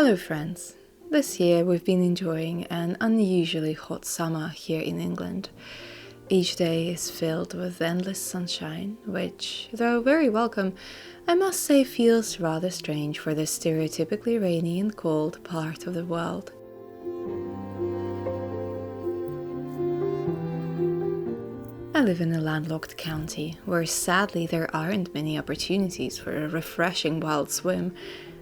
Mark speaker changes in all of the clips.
Speaker 1: Hello friends! This year we've been enjoying an unusually hot summer here in England. Each day is filled with endless sunshine, which, though very welcome, I must say feels rather strange for this stereotypically rainy and cold part of the world. I live in a landlocked county, where sadly there aren't many opportunities for a refreshing wild swim,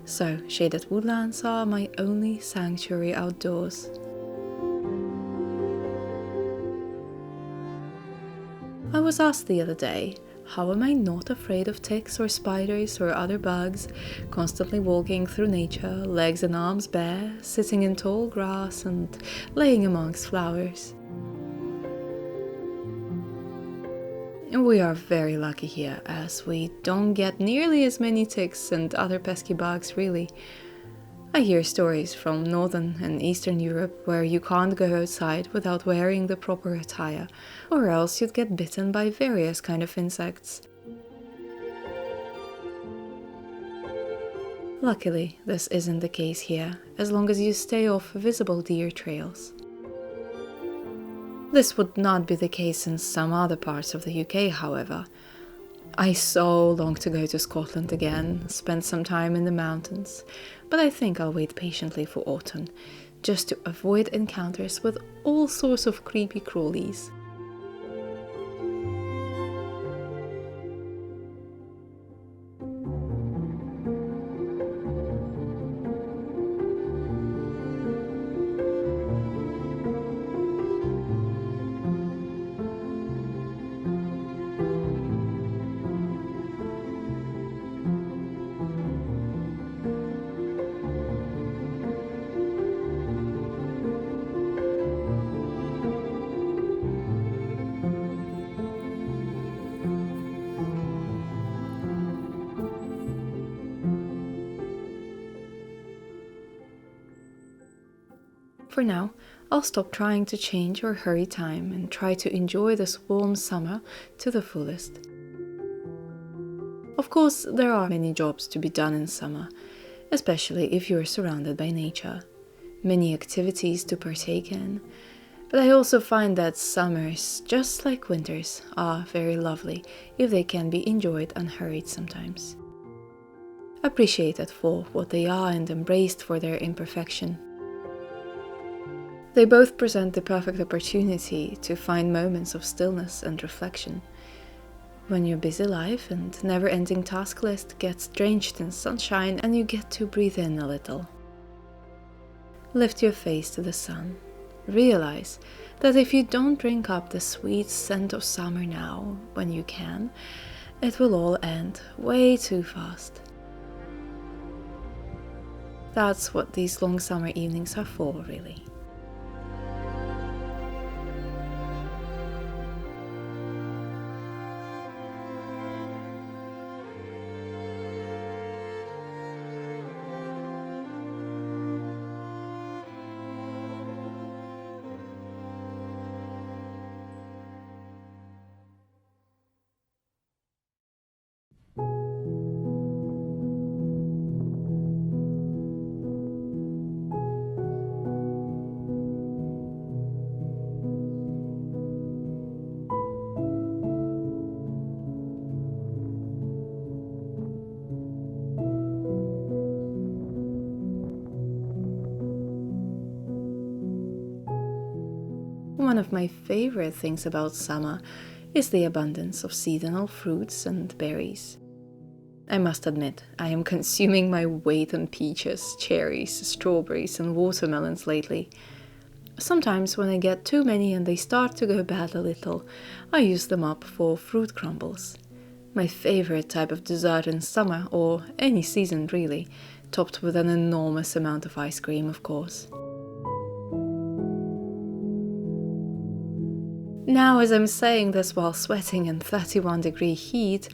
Speaker 1: so shaded woodlands are my only sanctuary outdoors. I was asked the other day, how am I not afraid of ticks or spiders or other bugs, constantly walking through nature, legs and arms bare, sitting in tall grass and laying amongst flowers? We are very lucky here, as we don't get nearly as many ticks and other pesky bugs really. I hear stories from Northern and Eastern Europe where you can't go outside without wearing the proper attire, or else you'd get bitten by various kind of insects. Luckily, this isn't the case here, as long as you stay off visible deer trails. This would not be the case in some other parts of the UK, however. I so long to go to Scotland again, spend some time in the mountains, but I think I'll wait patiently for autumn, just to avoid encounters with all sorts of creepy crawlies. For now, I'll stop trying to change or hurry time and try to enjoy this warm summer to the fullest. Of course, there are many jobs to be done in summer, especially if you're surrounded by nature. Many activities to partake in, but I also find that summers, just like winters, are very lovely if they can be enjoyed unhurried sometimes. Appreciated for what they are and embraced for their imperfection. They both present the perfect opportunity to find moments of stillness and reflection. When your busy life and never-ending task list gets drenched in sunshine and you get to breathe in a little. Lift your face to the sun. Realize that if you don't drink up the sweet scent of summer now, when you can, it will all end way too fast. That's what these long summer evenings are for, really. One of my favorite things about summer is the abundance of seasonal fruits and berries. I must admit, I am consuming my weight in peaches, cherries, strawberries and watermelons lately. Sometimes when I get too many and they start to go bad a little, I use them up for fruit crumbles. My favorite type of dessert in summer, or any season really, topped with an enormous amount of ice cream, of course. Now, as I'm saying this while sweating in 31-degree heat,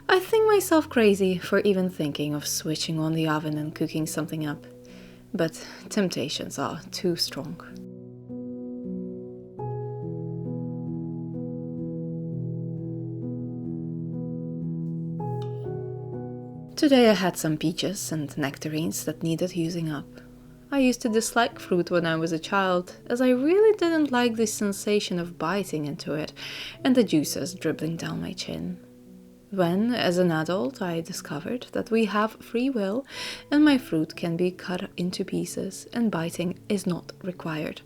Speaker 1: I think myself crazy for even thinking of switching on the oven and cooking something up. But temptations are too strong. Today I had some peaches and nectarines that needed using up. I used to dislike fruit when I was a child, as I really didn't like the sensation of biting into it and the juices dribbling down my chin. When, as an adult, I discovered that we have free will and my fruit can be cut into pieces and biting is not required,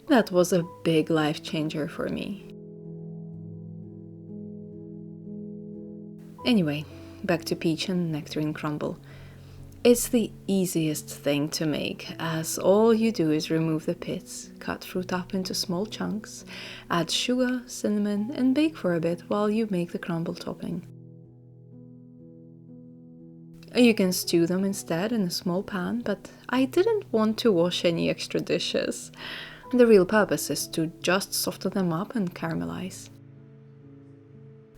Speaker 1: that was a big life changer for me. Anyway, back to peach and nectarine crumble. It's the easiest thing to make, as all you do is remove the pits, cut fruit up into small chunks, add sugar, cinnamon, and bake for a bit while you make the crumble topping. You can stew them instead in a small pan, but I didn't want to wash any extra dishes. The real purpose is to just soften them up and caramelize.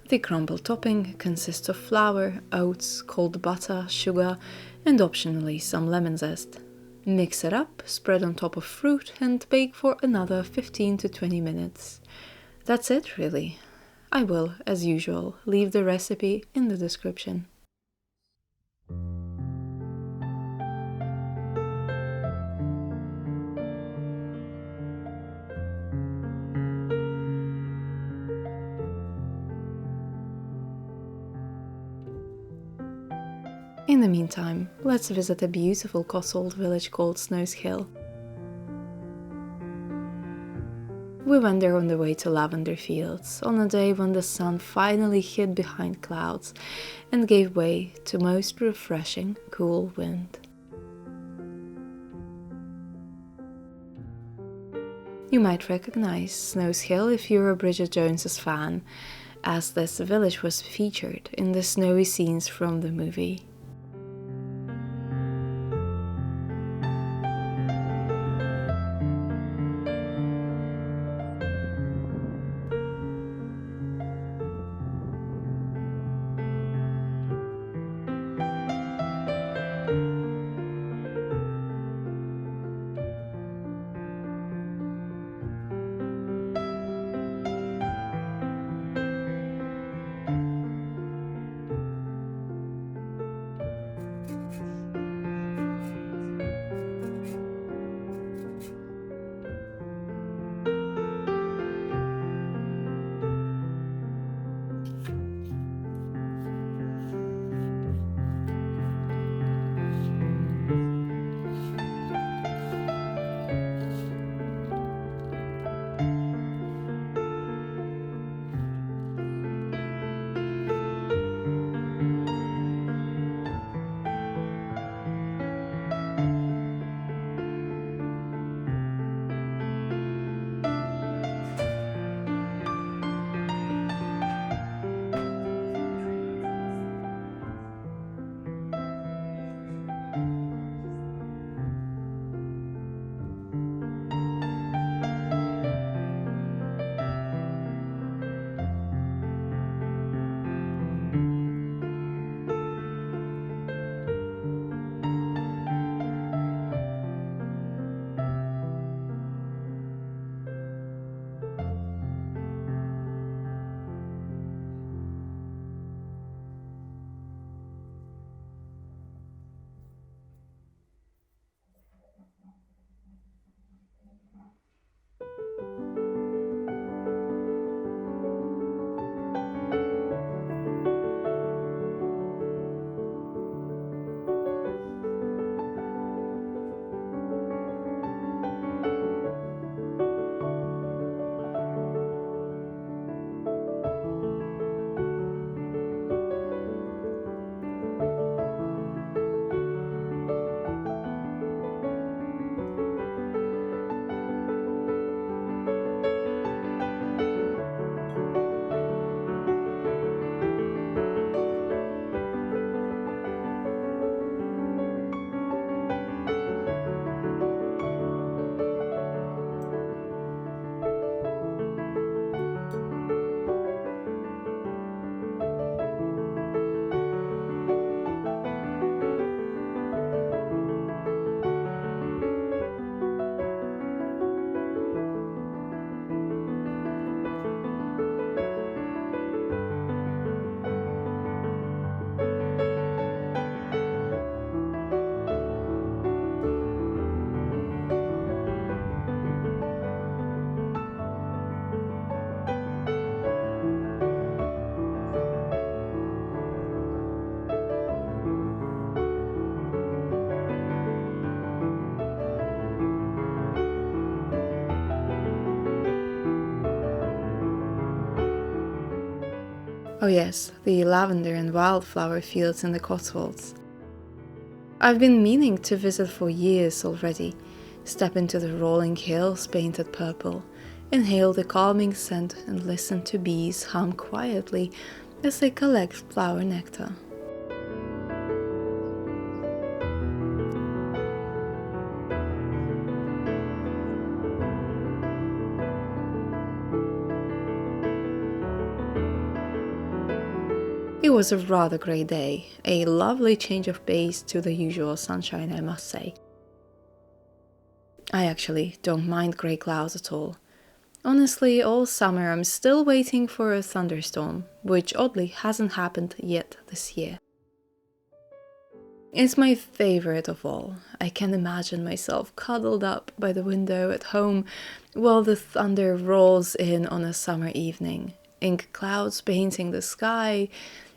Speaker 1: The crumble topping consists of flour, oats, cold butter, sugar, and optionally some lemon zest. Mix it up, spread on top of fruit, and bake for another 15 to 20 minutes. That's it, really. I will, as usual, leave the recipe in the description. In the meantime, let's visit a beautiful Cotswold village called Snowshill. We went there on the way to lavender fields, on a day when the sun finally hid behind clouds and gave way to most refreshing, cool wind. You might recognize Snowshill if you're a Bridget Jones's fan, as this village was featured in the snowy scenes from the movie. Oh yes, the lavender and wildflower fields in the Cotswolds. I've been meaning to visit for years already. Step into the rolling hills painted purple, inhale the calming scent and listen to bees hum quietly as they collect flower nectar. It was a rather grey day, a lovely change of pace to the usual sunshine, I must say. I actually don't mind grey clouds at all. Honestly, all summer I'm still waiting for a thunderstorm, which oddly hasn't happened yet this year. It's my favorite of all. I can imagine myself cuddled up by the window at home while the thunder rolls in on a summer evening. Ink clouds painting the sky,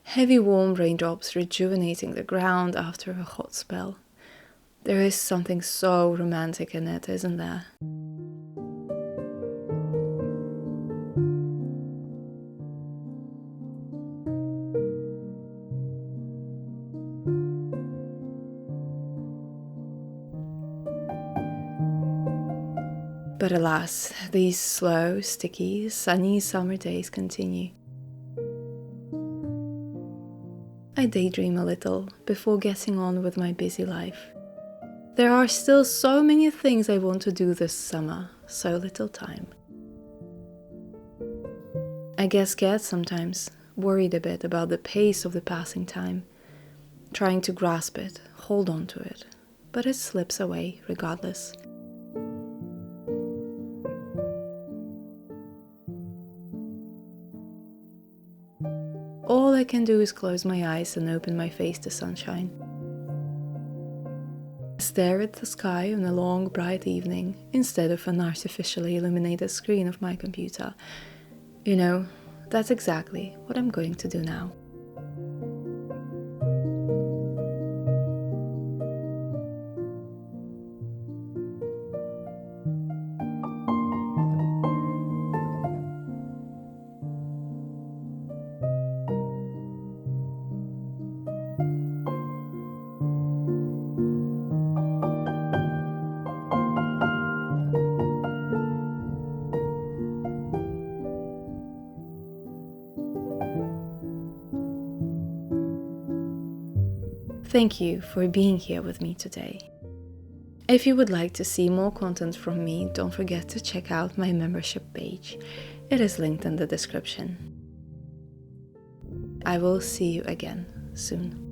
Speaker 1: heavy warm raindrops rejuvenating the ground after a hot spell. There is something so romantic in it, isn't there? But alas, these slow, sticky, sunny summer days continue. I daydream a little before getting on with my busy life. There are still so many things I want to do this summer, so little time. I get scared sometimes, worried a bit about the pace of the passing time, trying to grasp it, hold on to it, but it slips away regardless. All I can do is close my eyes and open my face to sunshine. Stare at the sky on a long, bright evening instead of an artificially illuminated screen of my computer. You know, that's exactly what I'm going to do now. Thank you for being here with me today. If you would like to see more content from me, don't forget to check out my membership page. It is linked in the description. I will see you again soon.